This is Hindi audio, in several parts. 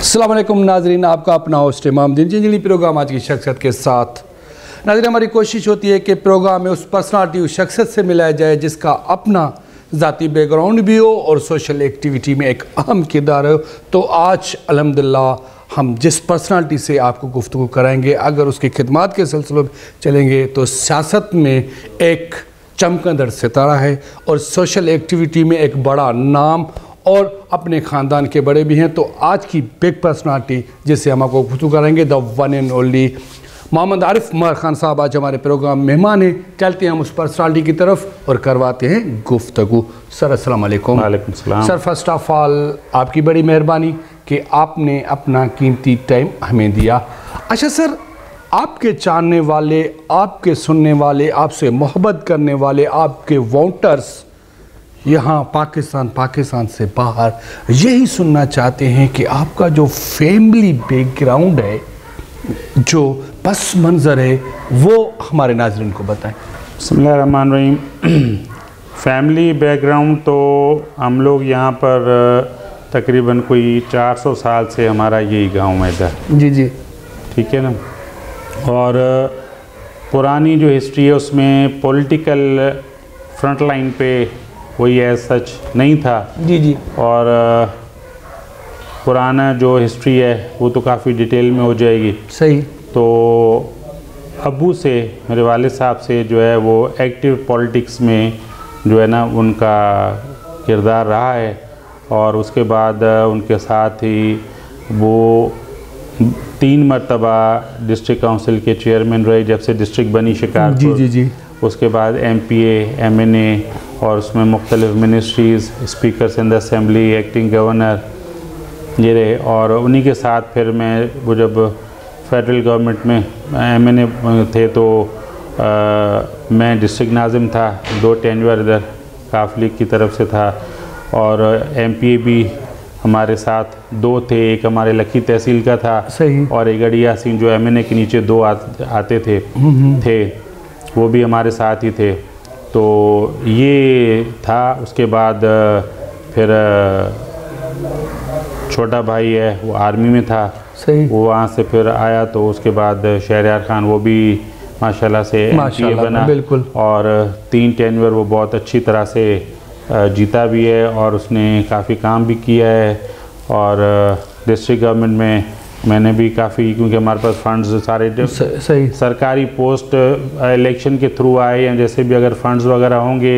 अस्सलाम वालेकुम नाजरीन, आपका अपना होस्ट इमामुद्दीन जिंजली प्रोग्राम आज की शख्सियत के साथ। नाजरीन, हमारी कोशिश होती है कि प्रोग्राम में उस पर्सनालिटी, उस शख्सियत से मिलाया जाए जिसका अपना ज़ाती बैकग्राउंड भी हो और सोशल एक्टिविटी में एक अहम किरदार हो। तो आज अल्हम्दुलिल्लाह हम जिस पर्सनालिटी से आपको गुफ्तगू कराएंगे, अगर उसकी खिदमात के सिलसिले में चलेंगे तो सियासत में एक चमकंदड़ सितारा है और सोशल एक्टिविटी में एक बड़ा नाम और अपने ख़ानदान के बड़े भी हैं। तो आज की बिग पर्सनालिटी जिससे हम आपको गुफ्तगू कराएंगे, the one and only Mohammad Arif Umar Khan साहब आज हमारे प्रोग्राम मेहमान हैं। चलते हैं हम उस पर्सनालिटी की तरफ और करवाते हैं गुफ्तगू। सर अस्सलाम वालेकुम। वालेकुम सलाम। सर, फर्स्ट ऑफ ऑल आपकी बड़ी मेहरबानी कि आपने अपना कीमती टाइम हमें दिया। अच्छा सर, आपके जानने वाले, आपके सुनने वाले, आपसे मोहब्बत करने वाले, आपके वोटर्स यहाँ पाकिस्तान से बाहर यही सुनना चाहते हैं कि आपका जो फैमिली बैकग्राउंड है, जो पस मंज़र है, वो हमारे नाज़रीन को बताएं। बिस्मिल्लाहिर्रहमानिर्रहीम। फैमिली बैकग्राउंड तो हम लोग यहाँ पर तकरीबन कोई 400 साल से हमारा यही गांव है इधर। जी जी, ठीक है ना। और पुरानी जो हिस्ट्री है उसमें पॉलिटिकल फ्रंट लाइन पे कोई एज सच नहीं था। जी जी। और पुराना जो हिस्ट्री है वो तो काफ़ी डिटेल में हो जाएगी। सही। तो अब्बू से, मेरे वालिद साहब से जो है वो एक्टिव पॉलिटिक्स में जो है ना उनका किरदार रहा है। और उसके बाद उनके साथ ही वो 3 मरतबा डिस्ट्रिक्ट काउंसिल के चेयरमैन रहे जब से डिस्ट्रिक्ट बनी शिकारपुर। जी जी जी। उसके बाद MPA, MNA और उसमें मुख्तलिफ ministries, speaker in the assembly, acting governor ये रहे। और उन्हीं के साथ फिर मैं वो जब फेडरल गवर्नमेंट में MNA थे तो मैं डिस्ट्रिक्ट नाज़िम था। 2 टेन्योर इधर काफ लीग की तरफ से था। और MPA भी हमारे साथ 2 थे, एक हमारे लखी तहसील का था। सही। और एक अड़िया सिंह जो MNA के नीचे 2 आते थे वो भी हमारे साथ ही थे। तो ये था। उसके बाद फिर छोटा भाई है वो आर्मी में था। सही। वो वहाँ से फिर आया तो उसके बाद शहरयार खान वो भी माशाल्लाह से MPA बना। बिल्कुल। और 3 टेन्योर वो बहुत अच्छी तरह से जीता भी है और उसने काफ़ी काम भी किया है। और डिस्ट्रिक्ट गवर्नमेंट में मैंने भी काफ़ी, क्योंकि हमारे पास फंड्स सारे सही सरकारी पोस्ट इलेक्शन के थ्रू आए हैं, जैसे भी अगर फंड्स वगैरह होंगे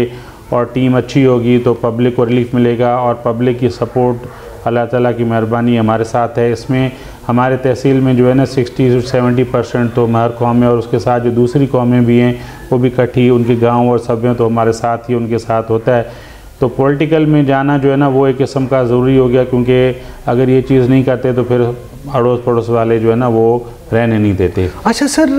और टीम अच्छी होगी तो पब्लिक को रिलीफ मिलेगा। और पब्लिक की सपोर्ट अल्लाह ताला की मेहरबानी हमारे साथ है। इसमें हमारे तहसील में जो है ना 60 से 70% तो महर कौम है और उसके साथ जो दूसरी कौमें भी हैं वो भी इकट्ठी, उनके गाँव और सब हैं तो हमारे साथ ही उनके साथ होता है। तो पॉलिटिकल में जाना जो है ना वो एक किस्म का ज़रूरी हो गया, क्योंकि अगर ये चीज़ नहीं करते तो फिर अड़ोस पड़ोस वाले जो है ना वो रहने नहीं देते। अच्छा सर,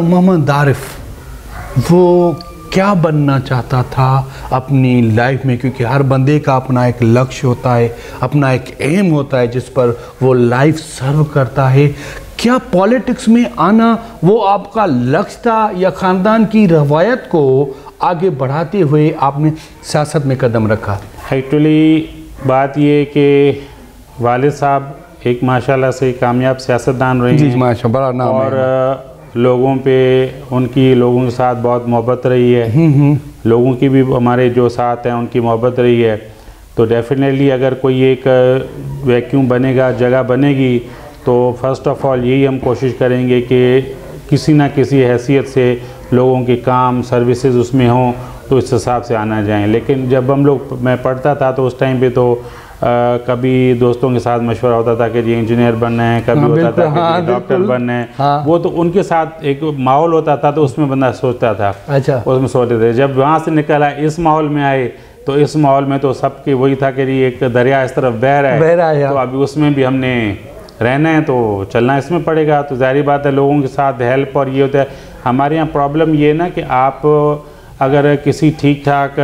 मोहम्मद आरिफ वो क्या बनना चाहता था अपनी लाइफ में? क्योंकि हर बंदे का अपना एक लक्ष्य होता है, अपना एक एम होता है जिस पर वो लाइफ सर्व करता है। क्या पॉलिटिक्स में आना वो आपका लक्ष्य था या ख़ानदान की रवायत को आगे बढ़ाते हुए आपने सियासत में कदम रखा? एक्चुअली बात ये कि वालिद साहब एक माशाल्लाह से कामयाब सियासतदान रहे हैं। जी माशा, बड़ा नाम और है। लोगों पे उनकी, लोगों के साथ बहुत मोहब्बत रही है। लोगों की भी हमारे जो साथ हैं उनकी मोहब्बत रही है। तो डेफिनेटली अगर कोई एक वैक्यूम बनेगा, जगह बनेगी, तो फर्स्ट ऑफ ऑल यही हम कोशिश करेंगे कि किसी ना किसी हैसियत से लोगों के काम, सर्विसेज उसमें हों तो इस हिसाब से आना जाएं। लेकिन जब मैं पढ़ता था तो उस टाइम पे तो कभी दोस्तों के साथ मशवरा होता था कि ये इंजीनियर बनना है, कभी होता था कि डॉक्टर बनना है। हाँ। वो तो उनके साथ एक माहौल होता था तो उसमें बंदा सोचता था। अच्छा। उसमें सोचते थे। जब वहाँ से निकल आए, इस माहौल में आए, तो इस माहौल में तो सबके वही था कि एक दरिया इस तरफ बह रहा है, तो अभी उसमें भी हमने रहना है तो चलना इसमें पड़ेगा। तो जाहिर बात है लोगों के साथ हेल्प। और ये होता है हमारे यहाँ प्रॉब्लम ये ना कि आप अगर किसी ठीक ठाक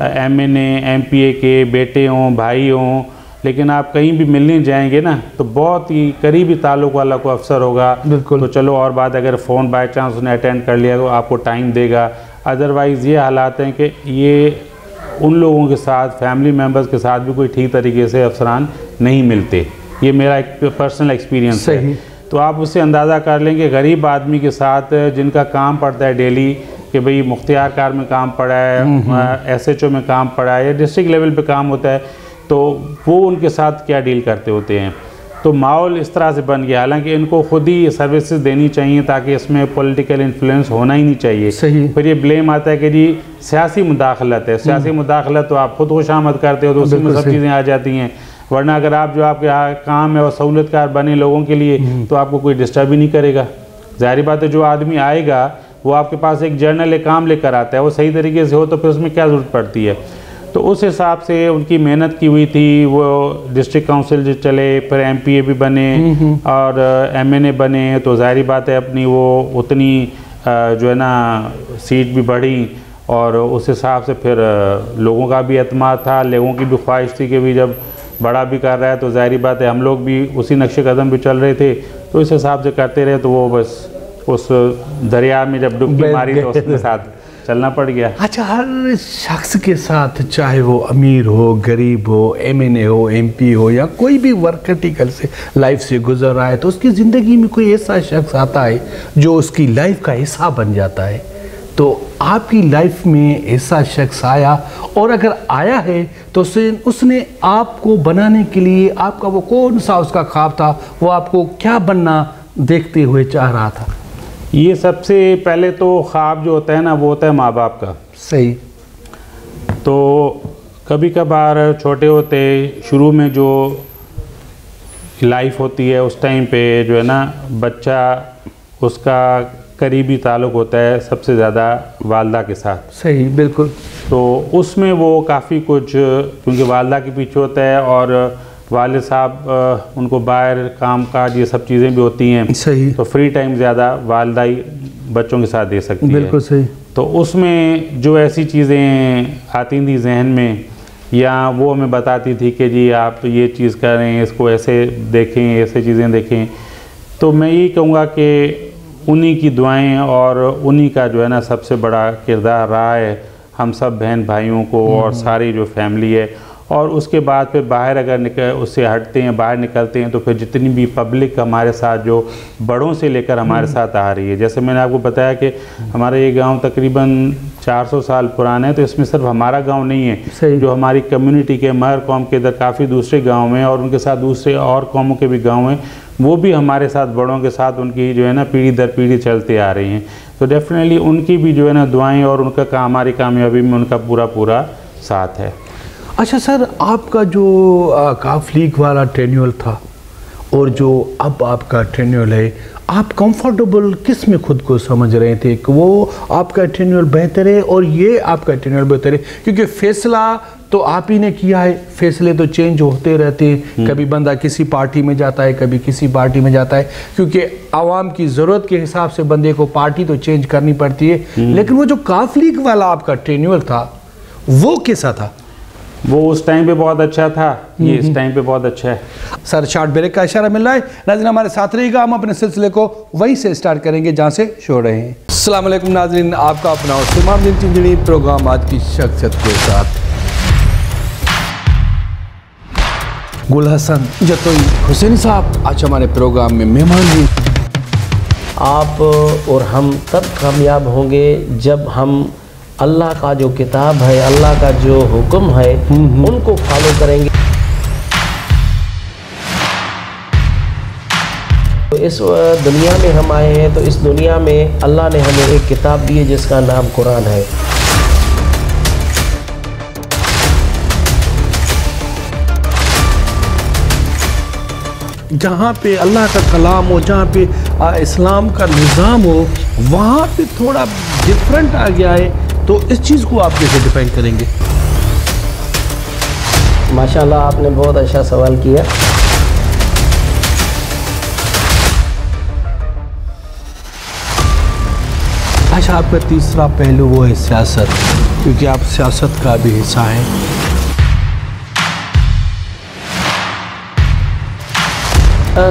MNA MPA के बेटे हों, भाई हों, लेकिन आप कहीं भी मिलने जाएंगे ना तो बहुत ही करीबी ताल्लुक़ वाला को अफसर होगा। बिल्कुल। तो चलो और बात, अगर फ़ोन बाय चांस उसने अटेंड कर लिया तो आपको टाइम देगा। अदरवाइज़ ये हालात हैं कि ये उन लोगों के साथ, फैमिली मेम्बर्स के साथ भी कोई ठीक तरीके से अफसरान नहीं मिलते। ये मेरा एक पर्सनल एक्सपीरियंस है। तो आप उससे अंदाज़ा कर लेंगे गरीब आदमी के साथ जिनका काम पड़ता है डेली कि भाई मुख्तियार कार में काम पड़ा है, SHO में काम पड़ा है या डिस्ट्रिक्ट लेवल पे काम होता है, तो वो उनके साथ क्या डील करते होते हैं। तो माहौल इस तरह से बन गया, हालांकि इनको खुद ही सर्विसेज देनी चाहिए ताकि इसमें पॉलिटिकल इन्फ्लुएंस होना ही नहीं चाहिए। फिर ये ब्लेम आता है कि जी सियासी मुदाखलत है, सियासी मुदाखलत तो आप खुद खुशामद करते हो तो उसी में सब चीज़ें आ जाती हैं। वरना अगर आप जो आपके काम है और सहूलतकार बने लोगों के लिए तो आपको कोई डिस्टर्ब ही नहीं करेगा। ज़ाहिर बात है जो आदमी आएगा वो आपके पास एक जर्नल एक काम लेकर आता है, वो सही तरीके से हो तो फिर उसमें क्या ज़रूरत पड़ती है। तो उस हिसाब से उनकी मेहनत की हुई थी, वो डिस्ट्रिक्ट काउंसिल जो चले, फिर MPA भी बने और MNA बने, तो ज़ाहिर बात है अपनी वो उतनी जो है ना सीट भी बढ़ी और उस हिसाब से फिर लोगों का भी एतमाद था, लोगों की भी ख्वाहिश थी कि भी जब बड़ा भी कर रहा है तो ज़ाहिर बात है हम लोग भी उसी नक्शे कदम पे चल रहे थे, तो इस हिसाब से करते रहे। तो वो बस उस दरिया में जब डुबकी मारी तो उसके साथ चलना पड़ गया। अच्छा, हर शख्स के साथ चाहे वो अमीर हो, गरीब हो, MNA हो, MP हो या कोई भी वर्टिकल से लाइफ से गुजर रहा है तो उसकी ज़िंदगी में कोई ऐसा शख्स आता है जो उसकी लाइफ का हिस्सा बन जाता है। तो आपकी लाइफ में ऐसा शख्स आया, और अगर आया है तो उसने आपको बनाने के लिए आपका वो कौन सा उसका ख्वाब था, वो आपको क्या बनना देखते हुए चाह रहा था? ये सबसे पहले तो ख्वाब जो होता है ना वो होता है माँ बाप का। सही। तो कभी कभार छोटे होते शुरू में जो लाइफ होती है उस टाइम पे जो है ना बच्चा उसका करीबी ताल्लुक़ होता है सबसे ज़्यादा वालदा के साथ। सही, बिल्कुल। तो उसमें वो काफ़ी कुछ क्योंकि वालदा के पीछे होता है और वालिद साहब उनको बाहर काम काज ये सब चीज़ें भी होती हैं। सही। तो फ्री टाइम ज़्यादा वालदा ही बच्चों के साथ दे सकती है। बिल्कुल सही। तो उसमें जो ऐसी चीज़ें आती थी जहन में या वो हमें बताती थी कि जी आप ये चीज़ करें, इसको ऐसे देखें, ऐसे चीज़ें देखें, तो मैं यही कहूँगा कि उन्हीं की दुआएं और उन्हीं का जो है ना सबसे बड़ा किरदार रहा है हम सब बहन भाइयों को और सारी जो फैमिली है। और उसके बाद फिर बाहर अगर उससे हटते हैं, बाहर निकलते हैं, तो फिर जितनी भी पब्लिक हमारे साथ जो बड़ों से लेकर हमारे साथ आ रही है, जैसे मैंने आपको बताया कि हमारा ये गांव तकरीबन 400 साल पुराना है, तो इसमें सिर्फ हमारा गांव नहीं है, जो हमारी कम्युनिटी के महर कौम के इधर काफ़ी दूसरे गाँव हैं और उनके साथ दूसरे और कौमों के भी गाँव हैं, वो भी हमारे साथ बड़ों के साथ उनकी जो है ना पीढ़ी दर पीढ़ी चलते आ रही हैं। तो डेफिनेटली उनकी भी जो है ना दुआएँ और उनका हमारी कामयाबी में उनका पूरा साथ है। अच्छा सर, आपका जो काफ लीग वाला टेन्योर था और जो अब आपका टेन्योर है, आप कंफर्टेबल किस में खुद को समझ रहे थे कि वो आपका टेन्योर बेहतर है और ये आपका टेन्योर बेहतर है? क्योंकि फैसला तो आप ही ने किया है, फैसले तो चेंज होते रहते हैं, कभी बंदा किसी पार्टी में जाता है, कभी किसी पार्टी में जाता है, क्योंकि आवाम की ज़रूरत के हिसाब से बंदे को पार्टी तो चेंज करनी पड़ती है। लेकिन वो जो काफ लीग वाला आपका टेन्योर था वो कैसा था? वो उस टाइम पे बहुत अच्छा था, ये इस टाइम पे बहुत अच्छा है। सर शॉर्ट ब्रेक का इशारा मिल रहा है, नाज़रीन हमारे साथ रहिएगा, हम अपने सिलसिले को वहीं से स्टार्ट करेंगे जहां से छोड़ रहे हैं। अस्सलाम वालेकुम नाज़रीन, आपका अपना इमामुद्दीन चिंजड़ी प्रोग्राम आज की शख्सियत के साथ गुल हसन जतोई हुसैन साहब आज हमारे प्रोग्राम में मेहमान हैं। आप और हम तब कामयाब होंगे जब हम अल्लाह का जो किताब है, अल्लाह का जो हुक्म है उनको फॉलो करेंगे। तो इस दुनिया में हम आए हैं, तो इस दुनिया में अल्लाह ने हमें एक किताब दी है जिसका नाम कुरान है। जहाँ पे अल्लाह का कलाम हो, जहाँ पे इस्लाम का निज़ाम हो, वहाँ पे थोड़ा डिफरेंट आ गया है, तो इस चीज़ को आप कैसे डिफाइन करेंगे? माशाल्लाह, आपने बहुत अच्छा सवाल किया। अच्छा, आपका तीसरा पहलू वो है सियासत, क्योंकि आप सियासत का भी हिस्सा हैं।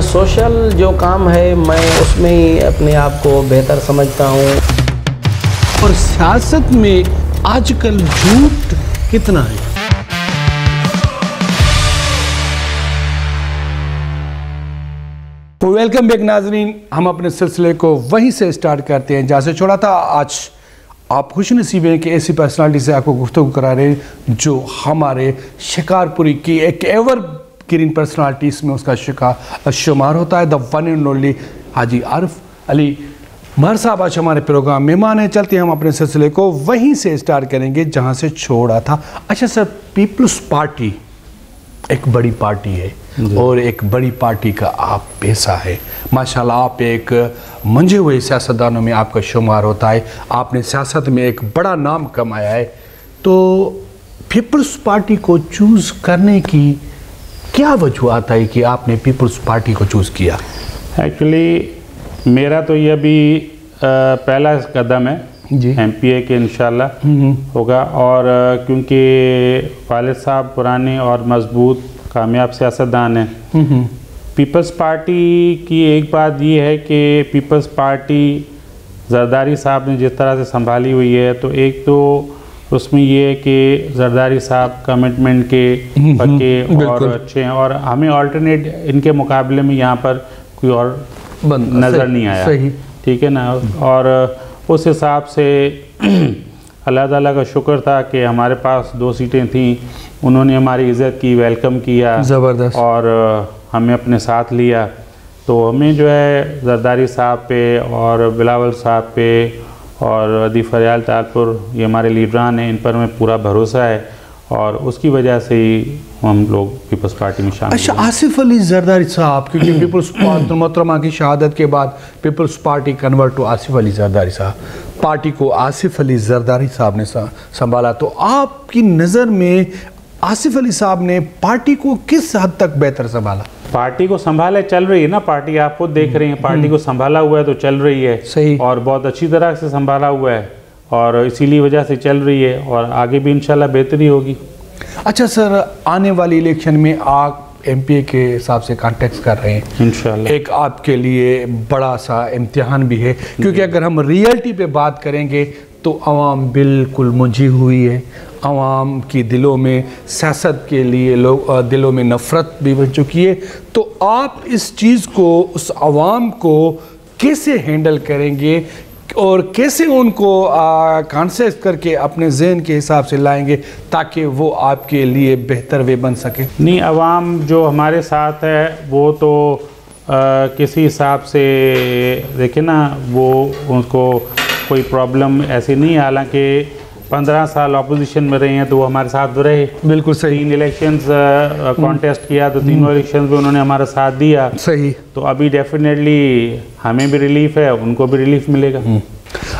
सोशल जो काम है मैं उसमें ही अपने आप को बेहतर समझता हूँ। और सियासत में आजकल झूठ कितना है? तो वेलकम बैक नाजरीन, हम अपने सिलसिले को वहीं से स्टार्ट करते हैं जहाँ से छोड़ा था। आज आप खुशनसीब हैं कि ऐसी पर्सनालिटी से आपको गुफ्तगू करा रहे हैं जो हमारे शिकारपुरी की एक एवर ग्रीन पर्सनालिटीज़ में उसका शुमार होता है, द वन एंड ओनली हाजी आरिफ अली महर साहब आज हमारे प्रोग्राम मेहमान हैं। चलते हैं हम अपने सिलसिले को वहीं से स्टार्ट करेंगे जहाँ से छोड़ा था। अच्छा सर, पीपल्स पार्टी एक बड़ी पार्टी है और एक बड़ी पार्टी का आप पैसा है। माशाल्लाह आप एक मंझे हुए सियासतदानों में आपका शुमार होता है, आपने सियासत में एक बड़ा नाम कमाया है। तो पीपल्स पार्टी को चूज़ करने की क्या वजूहत है कि आपने पीपल्स पार्टी को चूज़ किया? एक्चुअली मेरा तो ये भी पहला कदम है जी, MPA के इंशाल्लाह होगा। और क्योंकि वालिद साहब पुराने और मजबूत कामयाब सियासतदान हैं। पीपल्स पार्टी की एक बात ये है कि पीपल्स पार्टी जरदारी साहब ने जिस तरह से संभाली हुई है, तो एक तो उसमें ये है कि जरदारी साहब कमिटमेंट के पक्के और अच्छे हैं, और हमें ऑल्टरनेट इनके मुकाबले में यहाँ पर कोई और नज़र नहीं आया। ठीक है ना। और उस हिसाब से अल्लाह ताला का शुक्र था कि हमारे पास 2 सीटें थीं, उन्होंने हमारी इज़्ज़त की, वेलकम किया ज़बरदस्त, और हमें अपने साथ लिया। तो हमें जो है जरदारी साहब पे और बिलावल साहब पे और अदी फरियाल तालपुर, ये हमारे लीडरान हैं, इन पर हमें पूरा भरोसा है और उसकी वजह से ही हम लोग पीपल्स पार्टी में शामिल। अच्छा, आसिफ अली जरदारी साहब, क्योंकि पीपल्स मोहतरमा की शहादत के बाद People's Party convert to Asif Ali Zardari साहब, पार्टी को आसिफ अली जरदारी साहब ने संभाला। तो आपकी नज़र में आसिफ अली साहब ने पार्टी को किस हद तक बेहतर संभाला? पार्टी को संभाले, चल रही है ना पार्टी, आप खुद देख रहे हैं, पार्टी को संभाला हुआ है तो चल रही है। सही, और बहुत अच्छी तरह से संभाला हुआ है और इसीलिए वजह से चल रही है और आगे भी इंशाल्लाह बेहतरी होगी। अच्छा सर, आने वाली इलेक्शन में आप MPA के हिसाब से कॉन्टेक्ट कर रहे हैं इंशाल्लाह, एक आपके लिए बड़ा सा इम्तिहान भी है, क्योंकि अगर हम रियलिटी पे बात करेंगे तो आवाम बिल्कुल मुंझी हुई है। आवाम की दिलों में सियासत के लिए दिलों में नफ़रत भी बन चुकी है। तो आप इस चीज़ को, उस आवाम को कैसे हैंडल करेंगे और कैसे उनको कॉन्सेप्ट करके अपने जहन के हिसाब से लाएंगे ताकि वो आपके लिए बेहतर वे बन सके? नहीं, अवाम जो हमारे साथ है वो तो किसी हिसाब से देखे ना, वो उनको कोई प्रॉब्लम ऐसी नहीं है। हालांकि 15 साल अपोजिशन में रहे हैं तो वो हमारे साथ रहे। बिल्कुल सही। 3 इलेक्शंस कॉन्टेस्ट किया तो तीनों इलेक्शंस में उन्होंने हमारा साथ दिया। सही। तो अभी डेफिनेटली हमें भी रिलीफ है, उनको भी रिलीफ मिलेगा।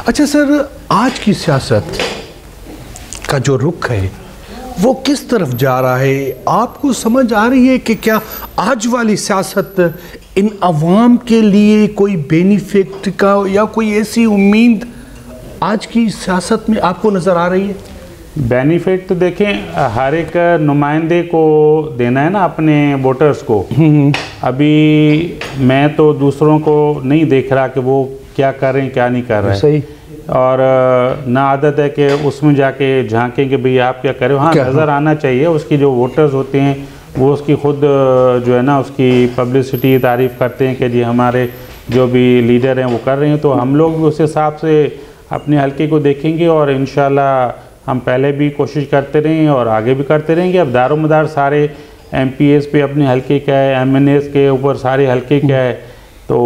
अच्छा सर, आज की सियासत का जो रुख है वो किस तरफ जा रहा है? आपको समझ आ रही है कि क्या आज वाली सियासत इन अवाम के लिए कोई बेनिफिट का या कोई ऐसी उम्मीद आज की सियासत में आपको नज़र आ रही है? बेनिफिट तो देखें, हर एक नुमाइंदे को देना है ना अपने वोटर्स को। अभी मैं तो दूसरों को नहीं देख रहा कि वो क्या कर रहे हैं क्या नहीं कर रहे हैं। सही। और ना आदत है कि उसमें जाके झांकें कि भाई आप क्या कर रहे हो। हाँ, नज़र आना चाहिए। उसकी जो वोटर्स होते हैं वो उसकी खुद जो है ना उसकी पब्लिसिटी तारीफ़ करते हैं कि जी हमारे जो भी लीडर हैं वो कर रहे हैं। तो हम लोग भी उस हिसाब से अपने हल्के को देखेंगे और इंशाल्लाह हम पहले भी कोशिश करते रहे और आगे भी करते रहेंगे। अब दारोमदार सारे MPAs पे अपने हल्के क्या है, MNAs के ऊपर सारे हल्के क्या है, तो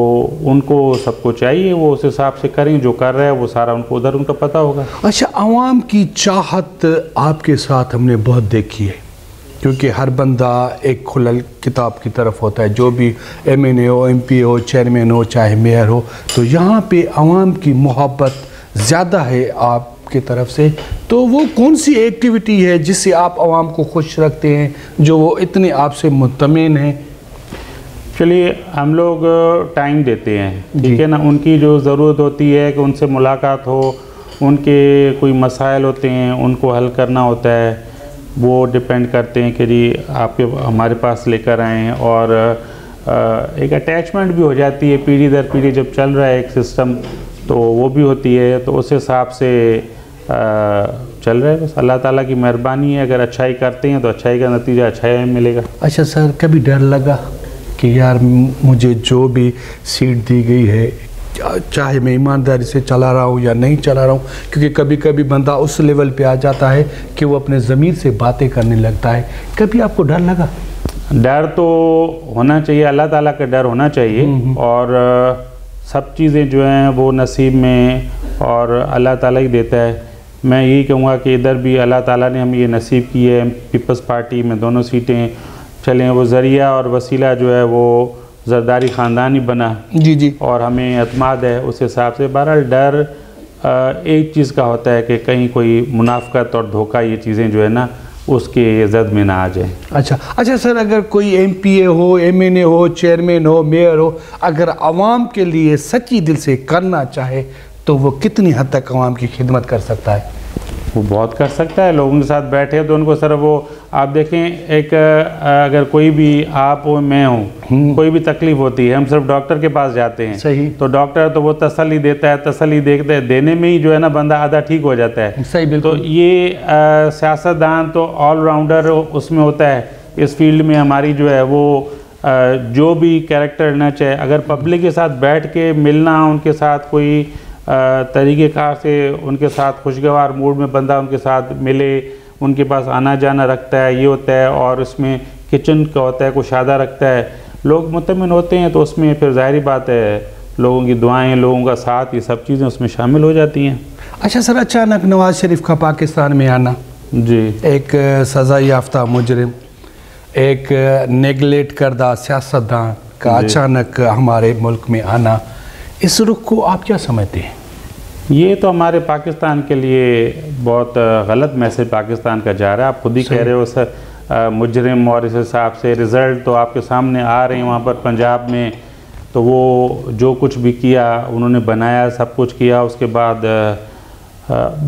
उनको सबको चाहिए वो उस हिसाब से करें। जो कर रहा है वो सारा उनको उधर उनका पता होगा। अच्छा, आवाम की चाहत आपके साथ हमने बहुत देखी है, क्योंकि हर बंदा एक खुलल किताब की तरफ होता है। जो भी MNA हो, MP हो, चेयरमैन हो, चाहे मेयर हो, तो यहाँ पे आवाम की मोहब्बत ज़्यादा है आपकी तरफ से। तो वो कौन सी एक्टिविटी है जिससे आप आवाम को खुश रखते हैं, जो वो इतने आपसे मुतमिन हैं? चलिए, हम लोग टाइम देते हैं, ठीक है ना। उनकी जो ज़रूरत होती है कि उनसे मुलाकात हो, उनके कोई मसाइल होते हैं उनको हल करना होता है, वो डिपेंड करते हैं कि जी आपके हमारे पास लेकर आएँ। और एक अटैचमेंट भी हो जाती है पीढ़ी दर पीढ़ी, जब चल रहा है एक सिस्टम तो वो भी होती है। तो उस हिसाब से चल रहा है। बस अल्लाह ताला की मेहरबानी है। अगर अच्छाई करते हैं तो अच्छाई का नतीजा अच्छा ही मिलेगा। अच्छा सर, कभी डर लगा कि यार मुझे जो भी सीट दी गई है, चाहे मैं ईमानदारी से चला रहा हूँ या नहीं चला रहा हूँ, क्योंकि कभी कभी बंदा उस लेवल पे आ जाता है कि वो अपने ज़मीर से बातें करने लगता है। कभी आपको डर लगा? डर तो होना चाहिए, अल्लाह ताला का डर होना चाहिए, और सब चीज़ें जो हैं वो नसीब में और अल्लाह ताला ही देता है। मैं यही कहूँगा कि इधर भी अल्लाह ताला ने हमें ये नसीब की है, पीपल्स पार्टी में दोनों सीटें चलें, वो ज़रिया और वसीला जो है वो ज़रदारी ख़ानदान ही बना। जी जी। और हमें एतमाद है उस हिसाब से। बहरहाल डर एक चीज़ का होता है कि कहीं कोई मुनाफ़क़त और धोखा, ये चीज़ें जो है ना उसके जद में ना आ जाए। अच्छा सर, अगर कोई MPA हो, MNA हो, चेयरमैन हो, मेयर हो, अगर आवाम के लिए सच्ची दिल से करना चाहे तो वो कितनी हद तक आवाम की खिदमत कर सकता है? वो बहुत कर सकता है। लोगों के साथ बैठे तो उनको सर वो आप देखें, एक अगर कोई भी आप हो मैं हूँ, कोई भी तकलीफ़ होती है, हम सिर्फ डॉक्टर के पास जाते हैं। सही। तो डॉक्टर तो वो तसल्ली देता है, तसल्ली देने में ही जो है ना बंदा आधा ठीक हो जाता है। सही, बिल्कुल। तो ये सियासतदान तो ऑलराउंडर उसमें होता है। इस फील्ड में हमारी जो है वो जो भी कैरेक्टर रहना चाहिए, अगर पब्लिक के साथ बैठ के मिलना, उनके साथ कोई तरीक़ेकार से उनके साथ खुशगवार मूड में बंदा उनके साथ मिले, उनके पास आना जाना रखता है, ये होता है। और उसमें किचन का होता है, कुशादा रखता है, लोग मुतमिन होते हैं, तो उसमें फिर ज़ाहिरी बात है लोगों की दुआएं, लोगों का साथ, ये सब चीज़ें उसमें शामिल हो जाती हैं। अच्छा सर, अचानक नवाज़ शरीफ का पाकिस्तान में आना, जी, एक सज़ा याफ्ता मुजरिम, एक नेगलेक्ट करदा सियासतदान का अचानक हमारे मुल्क में आना, इस रुख को आप क्या समझते हैं? ये तो हमारे पाकिस्तान के लिए बहुत गलत मैसेज पाकिस्तान का जा रहा है। आप खुद ही कह रहे हो सर, मुजरिम, और इस हिसाब से रिज़ल्ट तो आपके सामने आ रहे हैं। वहाँ पर पंजाब में तो वो जो कुछ भी किया उन्होंने बनाया, सब कुछ किया। उसके बाद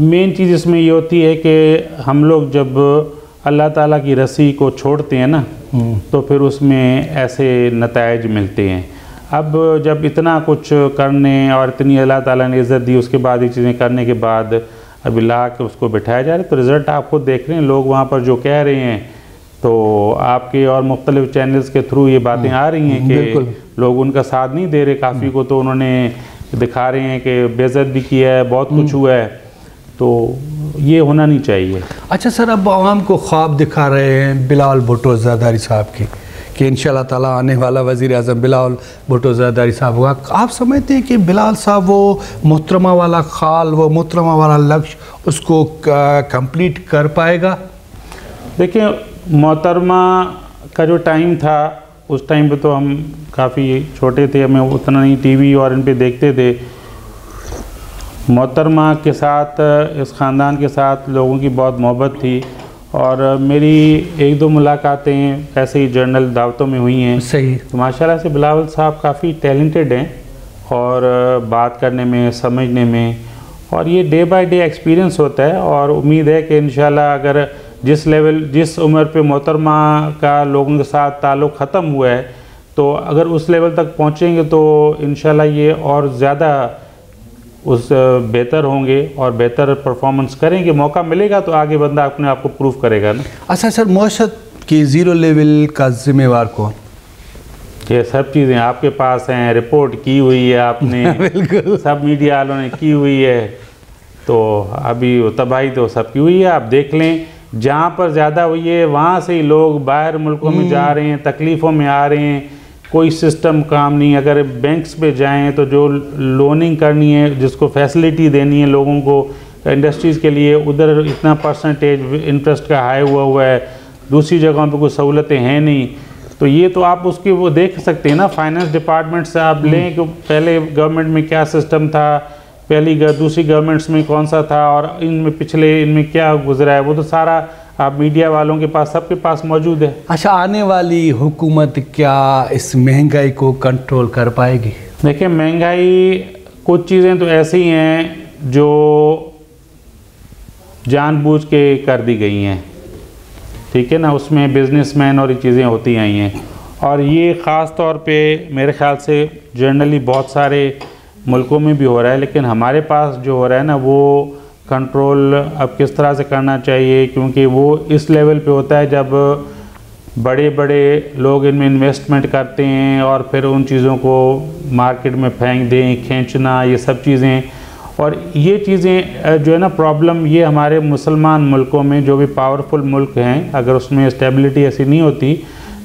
मेन चीज़ इसमें ये होती है कि हम लोग जब अल्लाह ताला की रस्सी को छोड़ते हैं ना, तो फिर उसमें ऐसे नताइज मिलते हैं। अब जब इतना कुछ करने और इतनी अल्लाह ताला ने इज़्ज़त दी, उसके बाद ये चीज़ें करने के बाद अभी ला के उसको बिठाया जा रहा है, तो रिज़ल्ट आप खुद देख रहे हैं। लोग वहाँ पर जो कह रहे हैं, तो आपके और मुख्तलिफ चैनल्स के थ्रू ये बातें आ रही हैं कि लोग उनका साथ नहीं दे रहे। काफ़ी को तो उन्होंने दिखा रहे हैं कि बेइज्जत भी किया है, बहुत कुछ हुआ है, तो ये होना नहीं चाहिए। अच्छा सर, अब आवाम को ख्वाब दिखा रहे हैं बिलावल भुट्टो ज़रदारी साहब की कि इंशाल्लाह ताला आने वाला वज़ीर आज़म बिलावल भुट्टो ज़रदारी साहब होगा। आप समझते हैं कि बिलाल साहब वो मोहतरमा वाला ख्याल, वो मोहतरमा वाला लक्ष्य उसको कंप्लीट कर पाएगा? देखिए, मोहतरमा का जो टाइम था, उस टाइम पे तो हम काफ़ी छोटे थे, हमें उतना नहीं टीवी और इन पे देखते थे। मोहतरमा के साथ, इस ख़ानदान के साथ लोगों की बहुत मोहब्बत थी, और मेरी एक दो मुलाकातें ऐसे ही जर्नल दावतों में हुई हैं। सही। तो माशाल्लाह से बिलावल साहब काफ़ी टैलेंटेड हैं, और बात करने में, समझने में, और ये डे बाय डे एक्सपीरियंस होता है। और उम्मीद है कि इंशाल्लाह अगर जिस लेवल, जिस उम्र पे मोहतरमा का लोगों के साथ ताल्लुक़ ख़त्म हुआ है, तो अगर उस लेवल तक पहुँचेंगे तो इंशाल्लाह ये और ज़्यादा उस बेहतर होंगे और बेहतर परफॉर्मेंस करेंगे। मौका मिलेगा तो आगे बंदा अपने आप को प्रूव करेगा ना। अच्छा सर, मौशत की ज़ीरो लेवल का जिम्मेवार कौन? ये सब चीज़ें आपके पास हैं, रिपोर्ट की हुई है आपने बिल्कुल, सब मीडिया वालों ने की हुई है, तो अभी तबाही तो सबकी हुई है। आप देख लें, जहाँ पर ज़्यादा हुई है वहाँ से ही लोग बाहर मुल्कों में जा रहे हैं, तकलीफ़ों में आ रहे हैं, कोई सिस्टम काम नहीं। अगर बैंक्स पे जाएं तो जो लोनिंग करनी है, जिसको फैसिलिटी देनी है लोगों को, इंडस्ट्रीज़ के लिए, उधर इतना परसेंटेज इंटरेस्ट का हाई हुआ है, दूसरी जगहों पे कोई सहूलतें हैं नहीं। तो ये तो आप उसकी वो देख सकते हैं ना, फाइनेंस डिपार्टमेंट से आप लें कि पहले गवर्नमेंट में क्या सिस्टम था, पहली दूसरी गवर्नमेंट्स में कौन सा था, और इनमें पिछले इनमें क्या गुजरा है, वो तो सारा आप मीडिया वालों के पास, सबके पास मौजूद है। अच्छा, आने वाली हुकूमत क्या इस महंगाई को कंट्रोल कर पाएगी? देखिए, महंगाई, कुछ चीज़ें तो ऐसी हैं जो जानबूझ के कर दी गई हैं, ठीक है ना, उसमें बिजनेसमैन और ये चीज़ें होती आई हैं। और ये ख़ास तौर पे मेरे ख़्याल से जनरली बहुत सारे मुल्कों में भी हो रहा है, लेकिन हमारे पास जो हो रहा है ना, वो कंट्रोल अब किस तरह से करना चाहिए, क्योंकि वो इस लेवल पे होता है जब बड़े बड़े लोग इनमें इन्वेस्टमेंट करते हैं और फिर उन चीज़ों को मार्केट में फेंक दें, खींचना, ये सब चीज़ें। और ये चीज़ें जो है ना प्रॉब्लम, ये हमारे मुसलमान मुल्कों में जो भी पावरफुल मुल्क हैं, अगर उसमें स्टेबिलिटी ऐसी नहीं होती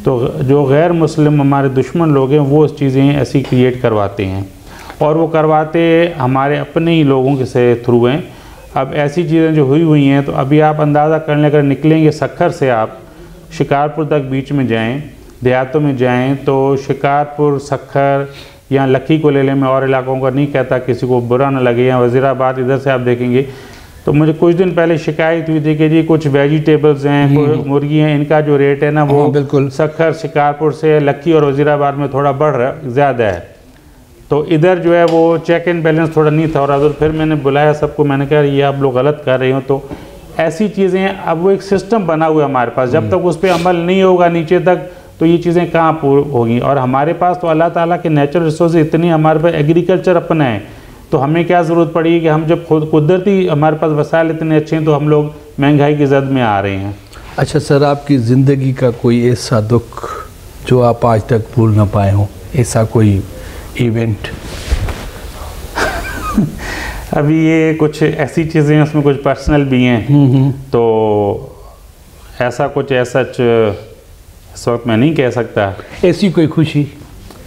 तो जो गैर मुस्लिम हमारे दुश्मन लोग हैं वो इस चीज़ें ऐसी क्रिएट करवाते हैं, और वो करवाते हमारे अपने ही लोगों के से थ्रू हैं। अब ऐसी चीज़ें जो हुई हैं, तो अभी आप अंदाज़ा कर लें, अगर निकलेंगे सक्खर से आप शिकारपुर तक बीच में जाएं, देहातों में जाएं, तो शिकारपुर, सक्खर या लखी को ले लें, मैं और इलाकों का नहीं कहता, किसी को बुरा ना लगे, या वज़ीराबाद इधर से आप देखेंगे तो मुझे कुछ दिन पहले शिकायत हुई थी कि जी कुछ वेजिटेबल्स हैं, कोई मुर्गी हैं, इनका जो रेट है ना वो बिल्कुल सक्खर, शिकारपुर से लखी और वज़ीराबाद में थोड़ा बढ़ रहा ज़्यादा है। तो इधर जो है वो चेक एंड बैलेंस थोड़ा नहीं था, और फिर मैंने बुलाया सबको, मैंने कहा ये आप लोग गलत कर रहे हो। तो ऐसी चीज़ें, अब वो एक सिस्टम बना हुआ है हमारे पास, जब तक उस पर अमल नहीं होगा नीचे तक तो ये चीज़ें कहाँ पूरी होगी। और हमारे पास तो अल्लाह ताला के नेचुरल रिसोर्स इतनी, हमारे पास एग्रीकल्चर अपना है, तो हमें क्या ज़रूरत पड़ी कि हम जब खुद कुदरती हमारे पास वसाइल इतने अच्छे हैं तो हम लोग महंगाई की जद में आ रहे हैं। अच्छा सर, आपकी ज़िंदगी का कोई ऐसा दुख जो आप आज तक भूल ना पाए हों, ऐसा कोई इवेंट? अभी ये कुछ ऐसी चीज़ें हैं, उसमें कुछ पर्सनल भी हैं, तो ऐसा कुछ ऐसा इस वक्त मैं नहीं कह सकता। ऐसी कोई खुशी?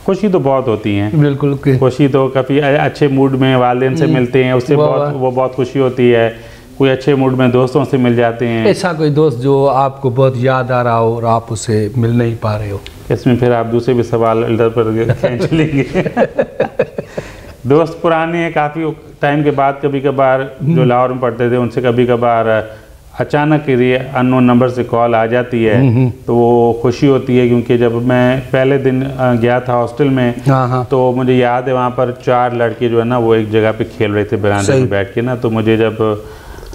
खुशी तो बहुत होती हैं, बिल्कुल। खुशी तो काफ़ी अच्छे मूड में वालिदैन से मिलते हैं, उससे बहुत खुशी होती है। कोई अच्छे मूड में दोस्तों से मिल जाते हैं। ऐसा कोई दोस्त जो आपको बहुत याद आ रहा हो और आप उसे मिल नहीं पा रहे हो? इसमें फिर आप दूसरे भी सवाल इधर पर खींच लेंगे। दोस्त पुराने हैं, काफ़ी टाइम के बाद कभी कभार जो लाहौर में पढ़ते थे उनसे कभी कभार अचानक ये अननोन नंबर से कॉल आ जाती है, तो वो खुशी होती है। क्योंकि जब मैं पहले दिन गया था हॉस्टल में, तो मुझे याद है वहाँ पर 4 लड़के जो है ना वो एक जगह पे खेल रहे थे बरामदे में बैठ के ना, तो मुझे जब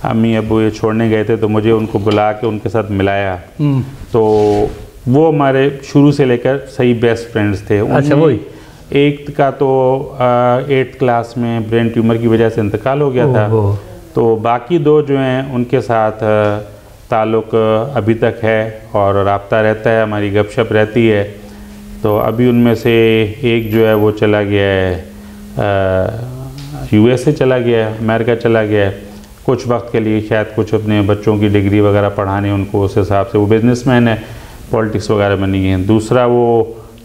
अम्मी अबू ये छोड़ने गए थे तो मुझे उनको बुला के उनके साथ मिलाया, तो वो हमारे शुरू से लेकर सही बेस्ट फ्रेंड्स थे। अच्छा, वही एक का तो 8th क्लास में ब्रेन ट्यूमर की वजह से इंतकाल हो गया था, तो बाकी 2 जो हैं उनके साथ ताल्लुक़ अभी तक है और राब्ता रहता है, हमारी गपशप रहती है। तो अभी उनमें से एक जो है वो चला गया है USA चला गया है, अमेरिका चला गया है कुछ वक्त के लिए, शायद कुछ अपने बच्चों की डिग्री वगैरह पढ़ाने उनको, उस हिसाब से वो बिजनेसमैन है, पॉलिटिक्स वगैरह में नहीं है। दूसरा वो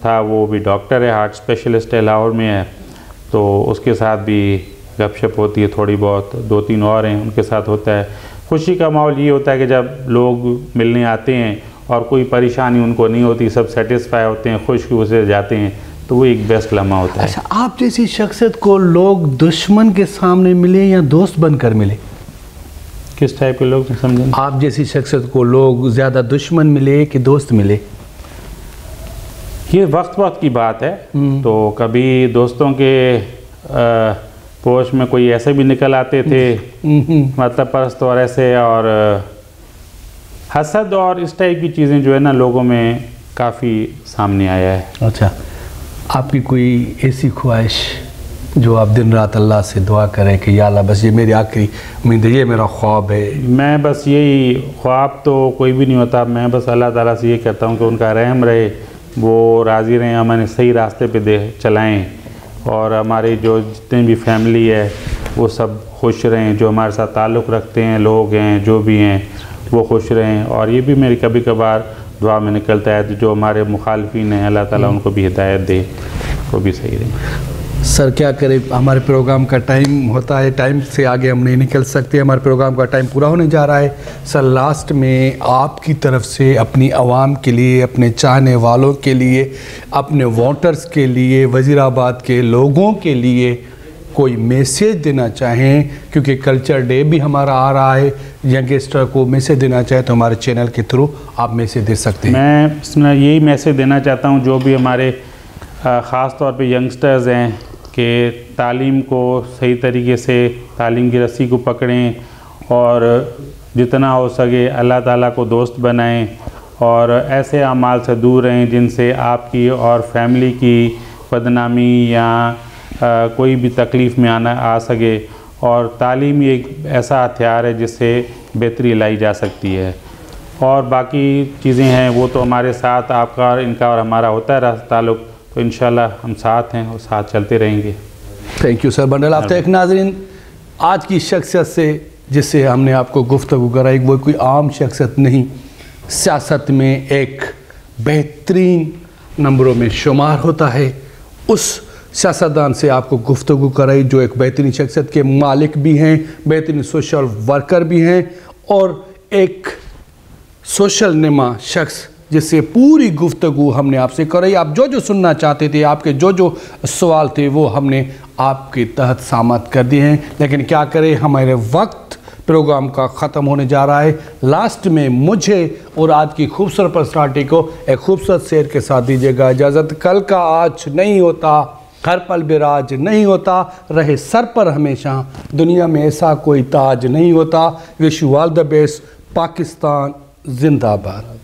था, वो भी डॉक्टर है, हार्ट स्पेशलिस्ट है, लाहौर में है, तो उसके साथ भी गपशप होती है थोड़ी बहुत। 2-3 और हैं, उनके साथ होता है। खुशी का माहौल ये होता है कि जब लोग मिलने आते हैं और कोई परेशानी उनको नहीं होती, सब सेटिस्फाई होते हैं, खुश से जाते हैं, तो वो एक बेस्ट लम्हा होता है। अच्छा, आप जैसी शख्सियत को लोग दुश्मन के सामने मिले या दोस्त बनकर मिले? किस टाइप के लोग समझें? आप जैसी शख्सियत को लोग ज़्यादा दुश्मन मिले कि दोस्त मिले? ये वक्त की बात है। तो कभी दोस्तों के पोस्ट में कोई ऐसे भी निकल आते थे, मतलब परस्त और ऐसे, और हसद और इस टाइप की चीज़ें जो है ना लोगों में काफ़ी सामने आया है। अच्छा, आपकी कोई ऐसी ख्वाहिश जो आप दिन रात अल्लाह से दुआ करें कि या अल्लाह बस ये मेरी आखिरी उम्मीद है, ये मेरा ख्वाब है? मैं बस यही, ख्वाब तो कोई भी नहीं होता, मैं बस अल्लाह ताला से ये कहता हूँ कि उनका रहम रहे, वो राज़ी रहें, हमें सही रास्ते पे दे चलाएं, और हमारी जो जितने भी फैमिली है वो सब खुश रहें, जो हमारे साथ ताल्लुक़ रखते हैं लोग हैं जो भी हैं वो खुश रहें। और ये भी मेरी कभी कभार दुआ में निकलता है जो हमारे मुखालफिन हैं, अल्लाह ताला उनको भी हिदायत दे, वो भी सही रहे। सर क्या करें, हमारे प्रोग्राम का टाइम होता है, टाइम से आगे हम नहीं निकल सकते, हमारे प्रोग्राम का टाइम पूरा होने जा रहा है। सर लास्ट में आपकी तरफ से अपनी आवाम के लिए, अपने चाहने वालों के लिए, अपने वोटर्स के लिए, वज़ीराबाद के लोगों के लिए कोई मैसेज देना चाहें, क्योंकि कल्चर डे भी हमारा आ रहा है, यंगस्टर को मैसेज देना चाहें तो हमारे चैनल के थ्रू आप मैसेज दे सकते हैं। मैं इसमें यही मैसेज देना चाहता हूँ जो भी हमारे ख़ास तौर पे यंगस्टर्स हैं कि तालीम को सही तरीके से, तालीम की रस्सी को पकड़ें और जितना हो सके अल्लाह ताला को दोस्त बनाएं, और ऐसे अमाल से दूर रहें जिनसे आपकी और फैमिली की बदनामी या कोई भी तकलीफ़ में आ सके। और तालीम एक ऐसा हथियार है जिससे बेहतरी लाई जा सकती है। और बाकी चीज़ें हैं वो तो हमारे साथ आपका और इनका और हमारा होता है ताल्लुक़, तो इंशाल्लाह हम साथ हैं और साथ चलते रहेंगे। थैंक यू सर बंडल। आफ्ता एक नाज़रीन, आज की शख्सियत से जिससे हमने आपको गुफ्तगू कराई वो कोई आम शख्सियत नहीं, सियासत में एक बेहतरीन नंबरों में शुमार होता है। उस सियासतदान से आपको गुफ्तगू कराई जो एक बेहतरीन शख्सियत के मालिक भी हैं, बेहतरीन सोशल वर्कर भी हैं और एक सोशल नमा शख्स जिससे पूरी गुफ्तगू हमने आपसे कराई। आप जो जो सुनना चाहते थे, आपके जो जो सवाल थे वो हमने आपके तहत सामत कर दिए हैं। लेकिन क्या करें, हमारे वक्त प्रोग्राम का ख़त्म होने जा रहा है। लास्ट में मुझे और आज की खूबसूरत पर्सनालिटी को एक खूबसूरत शेर के साथ दीजिएगा इजाज़त। कल का आज नहीं होता, हर पल बिराज नहीं होता, रहे सर पर हमेशा, दुनिया में ऐसा कोई ताज नहीं होता। Wish you all the best. Pakistan जिंदाबाद।